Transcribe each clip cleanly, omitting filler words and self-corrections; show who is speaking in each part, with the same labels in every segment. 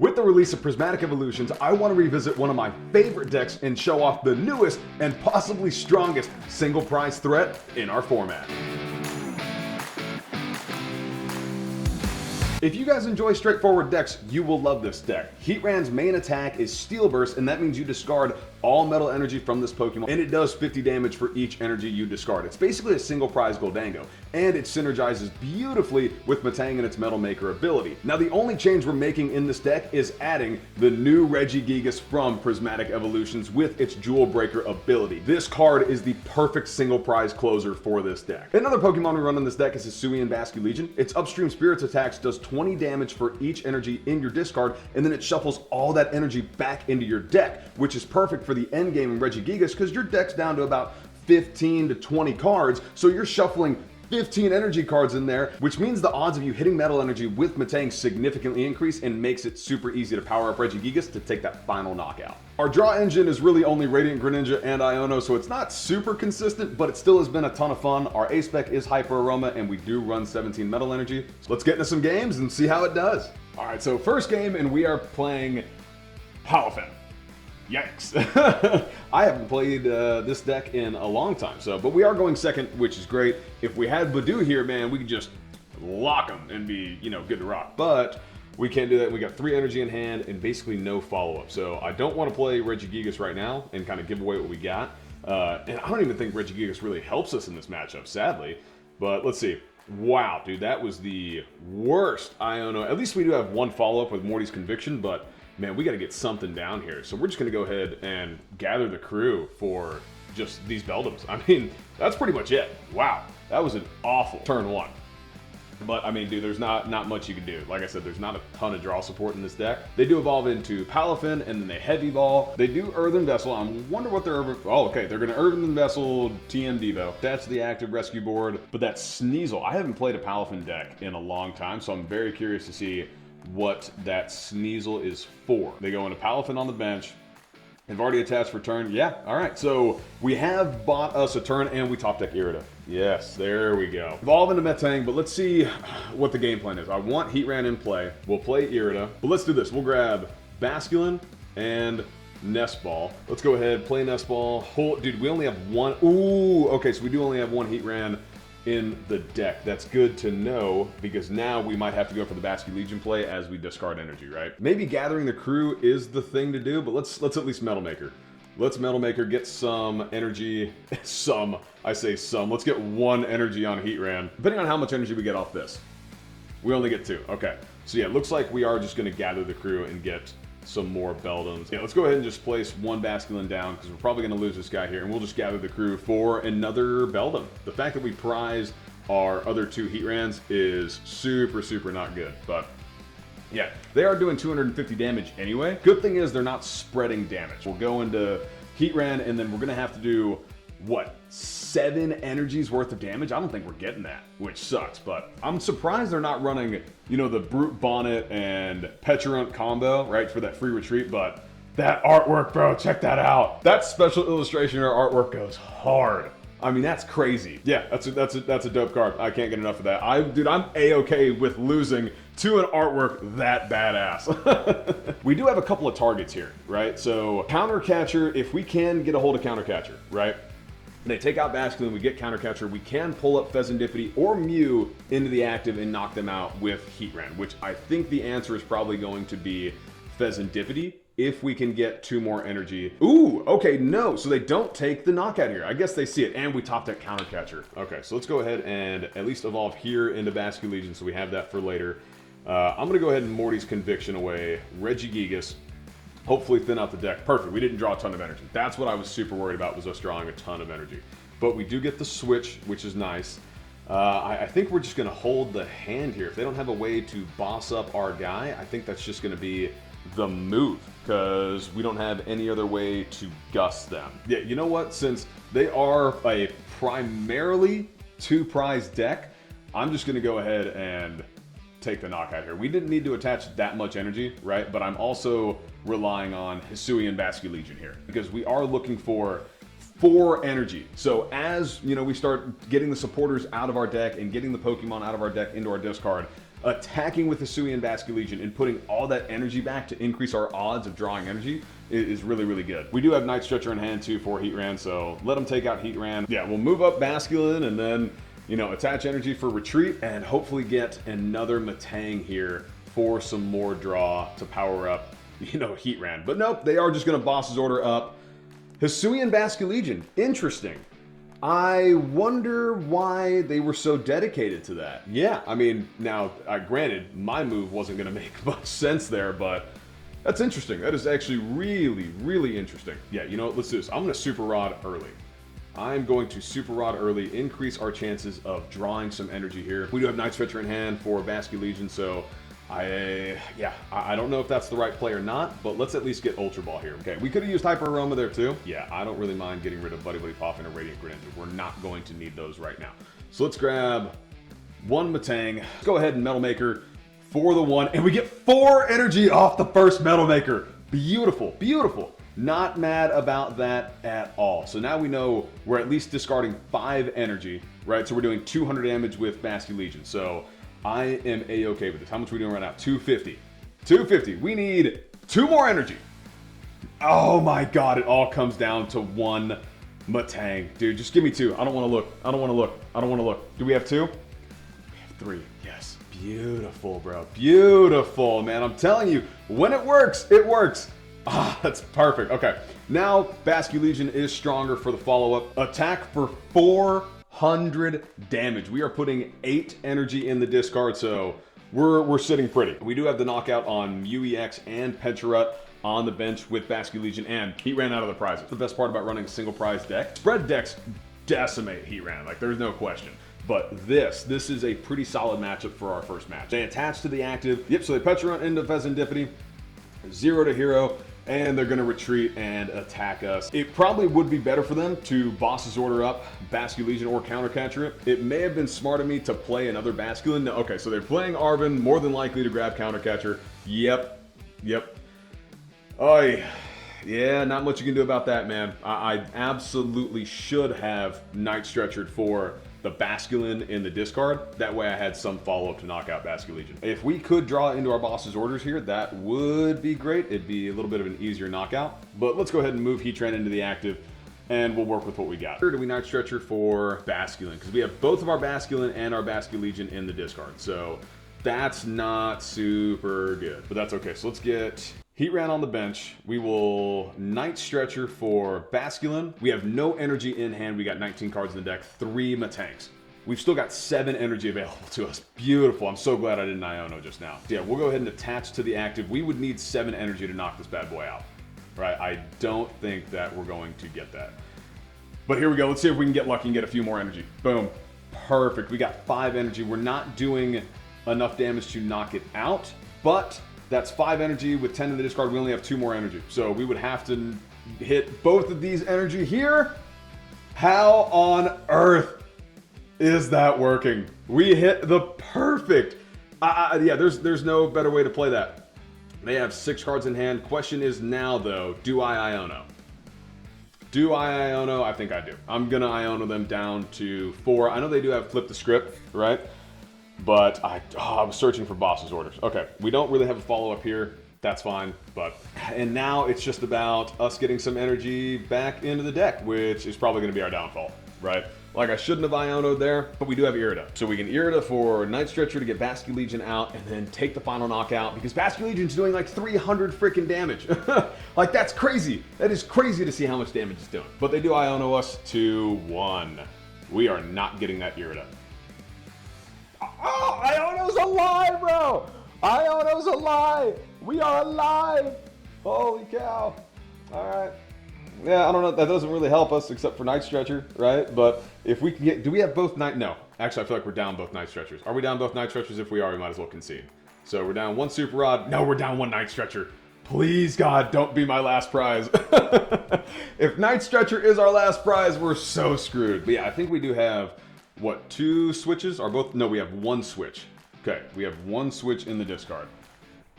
Speaker 1: With the release of Prismatic Evolutions, I want to revisit one of my favorite decks and show off the newest and possibly strongest single prize threat in our format. If you guys enjoy straightforward decks, you will love this deck. Heatran's main attack is Steel Burst, and that means you discard all Metal Energy from this Pokemon, and it does 50 damage for each energy you discard. It's basically a single prize Goldango, and it synergizes beautifully with Metang and its Metal Maker ability. Now the only change we're making in this deck is adding the new Regigigas from Prismatic Evolutions with its Jewel Breaker ability. This card is the perfect single prize closer for this deck. Another Pokemon we run in this deck is Hisuian Basculegion. Its Upstream Spirits attacks does 20 damage for each energy in your discard, and then it shuffles all that energy back into your deck, which is perfect for the end game in Regigigas because your deck's down to about 15 to 20 cards, so you're shuffling 15 energy cards in there, which means the odds of you hitting Metal Energy with Metang significantly increase and makes it super easy to power up Regigigas to take that final knockout. Our draw engine is really only Radiant Greninja and Iono, so it's not super consistent, but it still has been a ton of fun. Our A spec is Hyper Aroma, and we do run 17 Metal Energy. So let's get into some games and see how it does. All right, so first game, and we are playing Poffin. Yikes. I haven't played this deck in a long time, but we are going second, which is great. If we had Badoo here, man, we could just lock him and be, good to rock. But we can't do that. We got 3 energy in hand and basically no follow-up. So I don't want to play Regigigas right now and kind of give away what we got. And I don't even think Regigigas really helps us in this matchup, sadly. But let's see. Wow, dude, that was the worst Iono. At least we do have one follow-up with Morty's Conviction, but man, we got to get something down here. So we're just going to go ahead and gather the crew for just these Beldums. I mean, that's pretty much it. Wow, that was an awful turn one. But I mean, dude, there's not much you can do. Like I said, there's not a ton of draw support in this deck. They do evolve into Palafin, and then they Heavy Ball. They do Earthen Vessel. I wonder what they're okay, they're going to Earthen Vessel TM Devo. That's the active rescue board. But that Sneasel, I haven't played a Palafin deck in a long time, so I'm very curious to see what that Sneasel is for. They go into Palafin on the bench. They've already attached for turn. Yeah, all right. So we have bought us a turn, and we top deck Irida. Yes, there we go. Evolve into Metang, but let's see what the game plan is. I want Heatran in play. We'll play Irida, but let's do this. We'll grab Basculin and Nest Ball. Let's go ahead, play Nest Ball. Dude, we only have one. Ooh, okay, so we do only have one Heatran in the deck. That's good to know, because now we might have to go for the Basculegion play as we discard energy, right? Maybe gathering the crew is the thing to do, but let's at least Metal Maker. Let's Metal Maker, get some energy. I say some. Let's get 1 energy on Heatran. Depending on how much energy we get off this. We only get 2. Okay. So yeah, it looks like we are just going to gather the crew and get some more Beldums. Yeah, let's go ahead and just place 1 Basculin down, because we're probably going to lose this guy here, and we'll just gather the crew for another Beldum. The fact that we prize our other 2 Heatrans is super, super not good, but yeah, they are doing 250 damage anyway. Good thing is they're not spreading damage. We'll go into Heatran, and then we're going to have to do, what, 7 energies worth of damage? I don't think we're getting that, which sucks, but I'm surprised they're not running, the Brute Bonnet and Petulant combo, right, for that free retreat, but that artwork, bro, check that out. That special illustration or artwork goes hard. I mean, that's crazy. Yeah, that's a dope card. I can't get enough of that. Dude, I'm A-okay with losing to an artwork that badass. We do have a couple of targets here, right? So Counter Catcher, if we can get a hold of Counter Catcher, right? They take out Basculin, we get Counter Catcher, we can pull up Pheasantipity or Mew into the active and knock them out with Heatran, which I think the answer is probably going to be Pheasantipity if we can get 2 more energy. Ooh, okay, no, so they don't take the knockout here. I guess they see it, and we top deck Counter Catcher. Okay, so let's go ahead and at least evolve here into Basculegion, so we have that for later. I'm gonna go ahead and Morty's Conviction away, Regigigas, hopefully thin out the deck. Perfect, we didn't draw a ton of energy. That's what I was super worried about, was us drawing a ton of energy. But we do get the switch, which is nice. I think we're just gonna hold the hand here. If they don't have a way to boss up our guy, I think that's just gonna be the move, because we don't have any other way to gust them. Yeah, you know what? Since they are a primarily 2 prize deck, I'm just gonna go ahead and take the knockout here. We didn't need to attach that much energy, right? But I'm also relying on Hisuian Basculegion here, because we are looking for 4 energy. So as we start getting the supporters out of our deck and getting the Pokemon out of our deck into our discard, attacking with the Hisuian Basculegion and putting all that energy back to increase our odds of drawing energy is really, really good. We do have Night Stretcher in hand too for Heatran, so let him take out Heatran. Yeah, we'll move up Basculin and then, you know, attach energy for retreat and hopefully get another Metang here for some more draw to power up, you know, Heatran. But nope, they are just gonna boss's order up Hisuian Basculegion. Interesting. I wonder why they were so dedicated to that. Yeah, I mean, now, granted, my move wasn't going to make much sense there, but that's interesting. That is actually really, really interesting. Yeah, you know what? Let's do this. I'm going to Super Rod early. I'm going to Super Rod early, increase our chances of drawing some energy here. We do have Night Stretcher in hand for Basculegion, so I don't know if that's the right play or not, but let's at least get Ultra Ball here. Okay, we could have used Hyper Aroma there too. Yeah, I don't really mind getting rid of Buddy-Buddy Poffin and Radiant Greninja. We're not going to need those right now. So let's grab one Metang. Let's go ahead and Metal Maker for the one, and we get 4 energy off the first Metal Maker. Beautiful, beautiful. Not mad about that at all. So now we know we're at least discarding 5 energy, right? So we're doing 200 damage with Basculegion. So I am a-okay with this. How much are we doing right now? 250. 250. We need 2 more energy. Oh my god, it all comes down to 1 Metang. Dude, just give me 2. I don't want to look. I don't want to look. I don't want to look. Do we have 2? We have 3. Yes. Beautiful, bro. Beautiful, man. I'm telling you, when it works, it works. Ah, that's perfect. Okay. Now, Basculegion is stronger for the follow-up. Attack for 400 damage. We are putting 8 energy in the discard, so we're sitting pretty. We do have the knockout on MUEX and Pencharut on the bench with Basculegion, and Heatran out of the prizes. The best part about running a single prize deck, spread decks decimate Heatran, like there's no question. But this is a pretty solid matchup for our first match. They attach to the active. Yep, so they Pencharut into Pheasantipity, 0 to hero, and they're going to retreat and attack us. It probably would be better for them to boss's order up Basculegion or countercatcher it. It may have been smart of me to play another Basculin. No, okay, so they're playing Arven, more than likely to grab countercatcher. Yep. Oh, yeah, not much you can do about that, man. I absolutely should have Night Stretchered for the Basculin in the discard. That way I had some follow-up to knock out Basculegion. If we could draw into our boss's orders here, that would be great. It'd be a little bit of an easier knockout. But let's go ahead and move Heatran into the active, and we'll work with what we got. Here do we Night Stretcher for Basculin? Because we have both of our Basculin and our Basculegion in the discard. So that's not super good, but that's okay. So let's get Heatran on the bench. We will Night Stretcher for Basculin. We have no energy in hand. We got 19 cards in the deck, 3 Metangs. We've still got 7 energy available to us. Beautiful. I'm so glad I didn't Iono just now. Yeah, we'll go ahead and attach to the active. We would need 7 energy to knock this bad boy out, right? I don't think that we're going to get that. But here we go. Let's see if we can get lucky and get a few more energy. Boom. Perfect. We got 5 energy. We're not doing enough damage to knock it out, but that's 5 energy with 10 in the discard. We only have 2 more energy. So we would have to hit both of these energy here. How on earth is that working? We hit the perfect. Yeah, there's no better way to play that. They have 6 cards in hand. Question is now, though, do I Iono? Do I Iono? I think I do. I'm going to Iono them down to 4. I know they do have Flip the Script, right? But I was searching for boss's orders. Okay, we don't really have a follow-up here. That's fine, and now it's just about us getting some energy back into the deck, which is probably going to be our downfall, right? Like, I shouldn't have Iono'd there, but we do have Irida. So we can Irida for Night Stretcher to get Basculegion out and then take the final knockout, because Basculegion's doing like 300 freaking damage. Like, that's crazy. That is crazy to see how much damage it's doing. But they do Iono us to 1. We are not getting that Irida. Oh, Iono's alive, bro! Iono's alive! We are alive! Holy cow. Alright. Yeah, I don't know. That doesn't really help us except for Night Stretcher, right? But if we can get... Do we have both Night... No. Actually, I feel like we're down both Night Stretchers. Are we down both Night Stretchers? If we are, we might as well concede. So we're down 1 Super Rod. No, we're down 1 Night Stretcher. Please, God, don't be my last prize. If Night Stretcher is our last prize, we're so screwed. But yeah, I think we do have... What, 2 switches? Are both? No, we have 1 switch. Okay, we have 1 switch in the discard.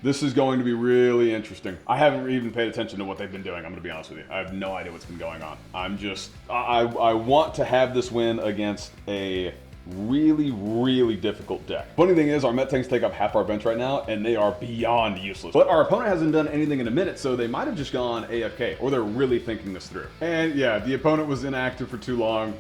Speaker 1: This is going to be really interesting. I haven't even paid attention to what they've been doing, I'm going to be honest with you. I have no idea what's been going on. I'm just... I want to have this win against a really, really difficult deck. Funny thing is, our Metangs take up half our bench right now, and they are beyond useless. But our opponent hasn't done anything in a minute, so they might have just gone AFK, or they're really thinking this through. And yeah, the opponent was inactive for too long.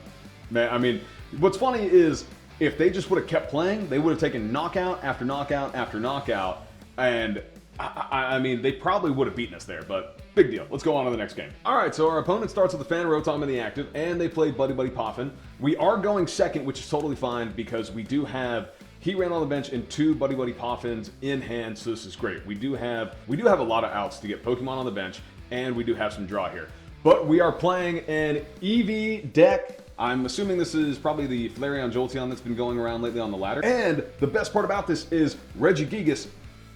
Speaker 1: Man, I mean, what's funny is, if they just would have kept playing, they would have taken knockout after knockout after knockout, and I mean, they probably would have beaten us there, but big deal. Let's go on to the next game. All right, so our opponent starts with the Fan Rotom in the active, and they play Buddy-Buddy Poffin. We are going second, which is totally fine, because we do have Heatran on the bench and 2 Buddy-Buddy Poffins in hand, so this is great. We do have a lot of outs to get Pokemon on the bench, and we do have some draw here. But we are playing an EV deck. I'm assuming this is probably the Flareon Jolteon that's been going around lately on the ladder. And the best part about this is Regigigas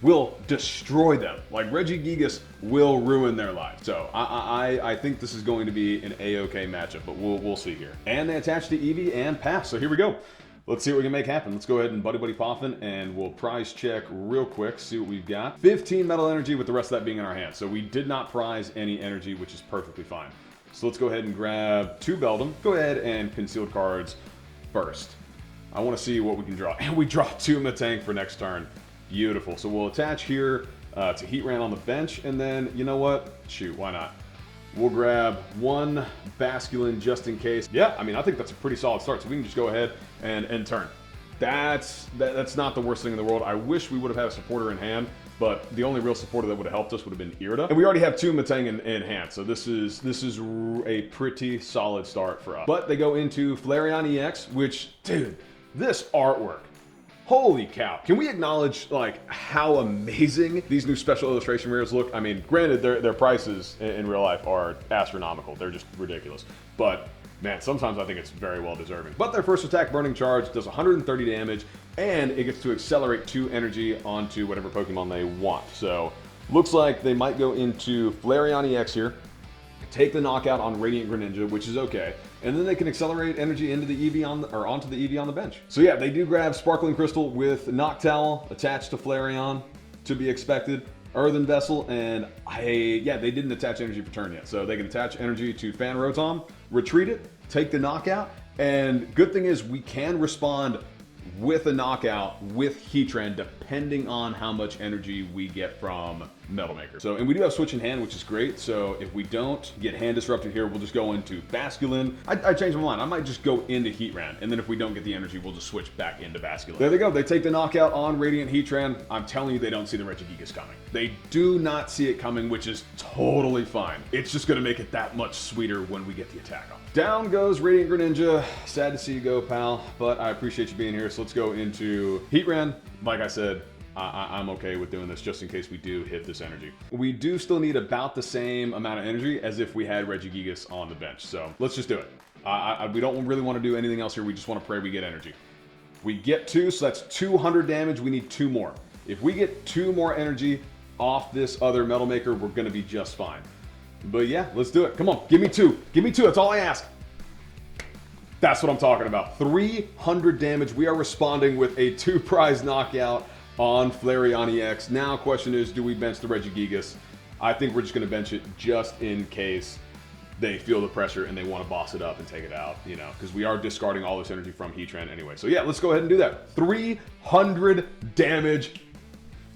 Speaker 1: will destroy them. Like, Regigigas will ruin their life. So I think this is going to be an A-OK matchup, but we'll see here. And they attach to Eevee and pass, so here we go. Let's see what we can make happen. Let's go ahead and Buddy-Buddy Poffin, and we'll prize check real quick, see what we've got. 15 Metal Energy, with the rest of that being in our hands. So we did not prize any energy, which is perfectly fine. So let's go ahead and grab 2 Beldum. Go ahead and concealed cards first. I want to see what we can draw. And we draw 2 Metang for next turn. Beautiful. So we'll attach here to Heatran on the bench, and then, you know what? Shoot, why not? We'll grab 1 Basculin just in case. Yeah, I mean, I think that's a pretty solid start, so we can just go ahead and end turn. That's not the worst thing in the world. I wish we would have had a supporter in hand, but the only real supporter that would have helped us would have been Irida. And we already have 2 Metang in hand, so this is a pretty solid start for us. But they go into Flareon EX, which, dude, this artwork. Holy cow. Can we acknowledge, like, how amazing these new special illustration mirrors look? I mean, granted, their prices in real life are astronomical. They're just ridiculous. But, man, sometimes I think it's very well deserving. But their first attack, Burning Charge, does 130 damage, and it gets to accelerate 2 energy onto whatever Pokemon they want. So, looks like they might go into Flareon EX here, take the knockout on Radiant Greninja, which is okay, and then they can accelerate energy into the EV onto the EV on the bench. So yeah, they do grab Sparkling Crystal with Noctowl attached to Flareon, to be expected. Earthen Vessel, and they didn't attach energy per turn yet, so they can attach energy to Fan Rotom, retreat it, take the knockout, and good thing is we can respond with a knockout with Heatran, depending on how much energy we get from Metal Maker. So, and we do have Switch in hand, which is great. So if we don't get hand disrupted here, we'll just go into Basculin. I changed my mind. I might just go into Heatran, and then if we don't get the energy, we'll just switch back into Basculin. There they go. They take the knockout on Radiant Heatran. I'm telling you, they don't see the Regigigas coming. They do not see it coming, which is totally fine. It's just going to make it that much sweeter when we get the attack on. Down goes Radiant Greninja. Sad to see you go, pal, but I appreciate you being here. So let's go into Heatran. Like I said, I'm okay with doing this just in case we do hit this energy. We do still need about the same amount of energy as if we had Regigigas on the bench. So let's just do it. We don't really want to do anything else here. We just want to pray we get energy. We get 2, so that's 200 damage. We need 2 more. If we get 2 more energy off this other Metal Maker, we're going to be just fine. But yeah, let's do it. Come on, give me 2. Give me 2. That's all I ask. That's what I'm talking about. 300 damage. We are responding with a 2-prize knockout on Flareon EX. Now, question is, do we bench the Regigigas? I think we're just going to bench it just in case they feel the pressure and they want to boss it up and take it out, you know, because we are discarding all this energy from Heatran anyway. So yeah, let's go ahead and do that. 300 damage.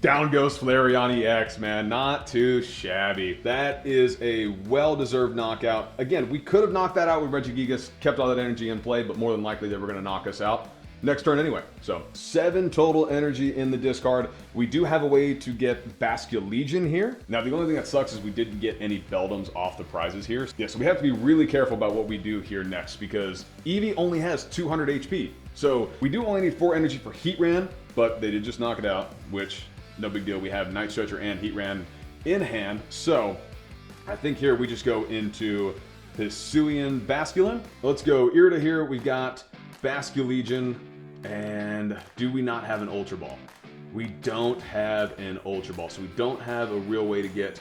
Speaker 1: Down goes Flareon EX, man. Not too shabby. That is a well-deserved knockout. Again, we could have knocked that out with Regigigas, kept all that energy in play, but more than likely they were going to knock us out next turn anyway. So 7 total energy in the discard. We do have a way to get Basculegion here. Now, the only thing that sucks is we didn't get any Beldums off the prizes here. Yeah, so we have to be really careful about what we do here next, because Eevee only has 200 HP. So we do only need 4 energy for Heatran, but they did just knock it out, which... no big deal. We have Night Stretcher and Heatran in hand. So I think here we just go into Hisuian Basculin. Let's go Irida here. We've got Basculegion. And do we not have an Ultra Ball? We don't have an Ultra Ball. So we don't have a real way to get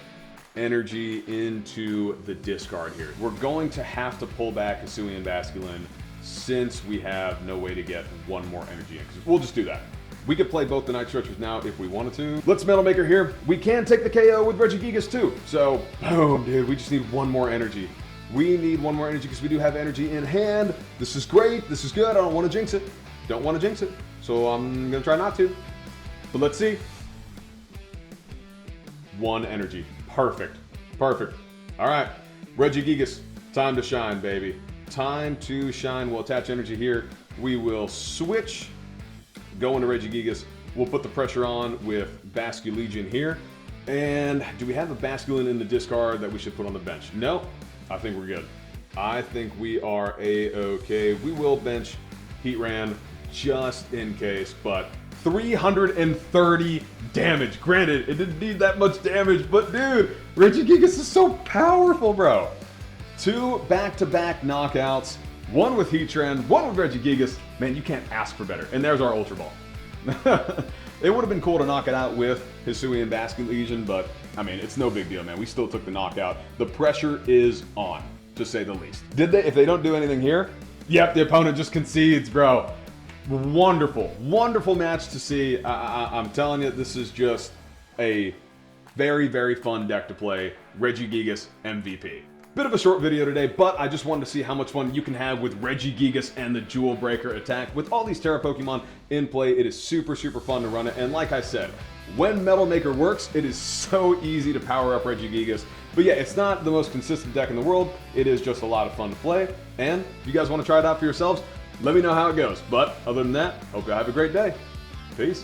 Speaker 1: energy into the discard here. We're going to have to pull back Hisuian Basculin since we have no way to get 1 more energy in. We'll just do that. We could play both the Night Stretchers now if we wanted to. Let's Metal Maker here. We can take the KO with Regigigas too. So, boom, dude, we just need 1 more energy. We need 1 more energy because we do have energy in hand. This is great. This is good. I don't want to jinx it. Don't want to jinx it, so I'm going to try not to. But let's see. 1 energy. Perfect. Perfect. All right. Regigigas, time to shine, baby. Time to shine. We'll attach energy here. We will switch. Go into Regigigas. We'll put the pressure on with Basculegion here. And do we have a Basculin in the discard that we should put on the bench? No. I think we're good. I think we are A-okay. We will bench Heatran just in case, but 330 damage. Granted, it didn't need that much damage, but dude, Regigigas is so powerful, bro. 2 back-to-back knockouts, 1 with Heatran, 1 with Regigigas. Man, you can't ask for better. And there's our Ultra Ball. It would have been cool to knock it out with Hisuian Basculegion, but I mean, it's no big deal, man. We still took the knockout. The pressure is on, to say the least. If they don't do anything here, yep, the opponent just concedes, bro. Wonderful, wonderful match to see. I'm telling you, this is just a very, very fun deck to play. Regigigas MVP. Bit of a short video today, but I just wanted to see how much fun you can have with Regigigas and the Jewel Breaker attack. With all these Terra Pokemon in play, it is super, super fun to run it. And like I said, when Metal Maker works, it is so easy to power up Regigigas. But yeah, it's not the most consistent deck in the world. It is just a lot of fun to play. And if you guys want to try it out for yourselves, let me know how it goes. But other than that, hope you have a great day. Peace.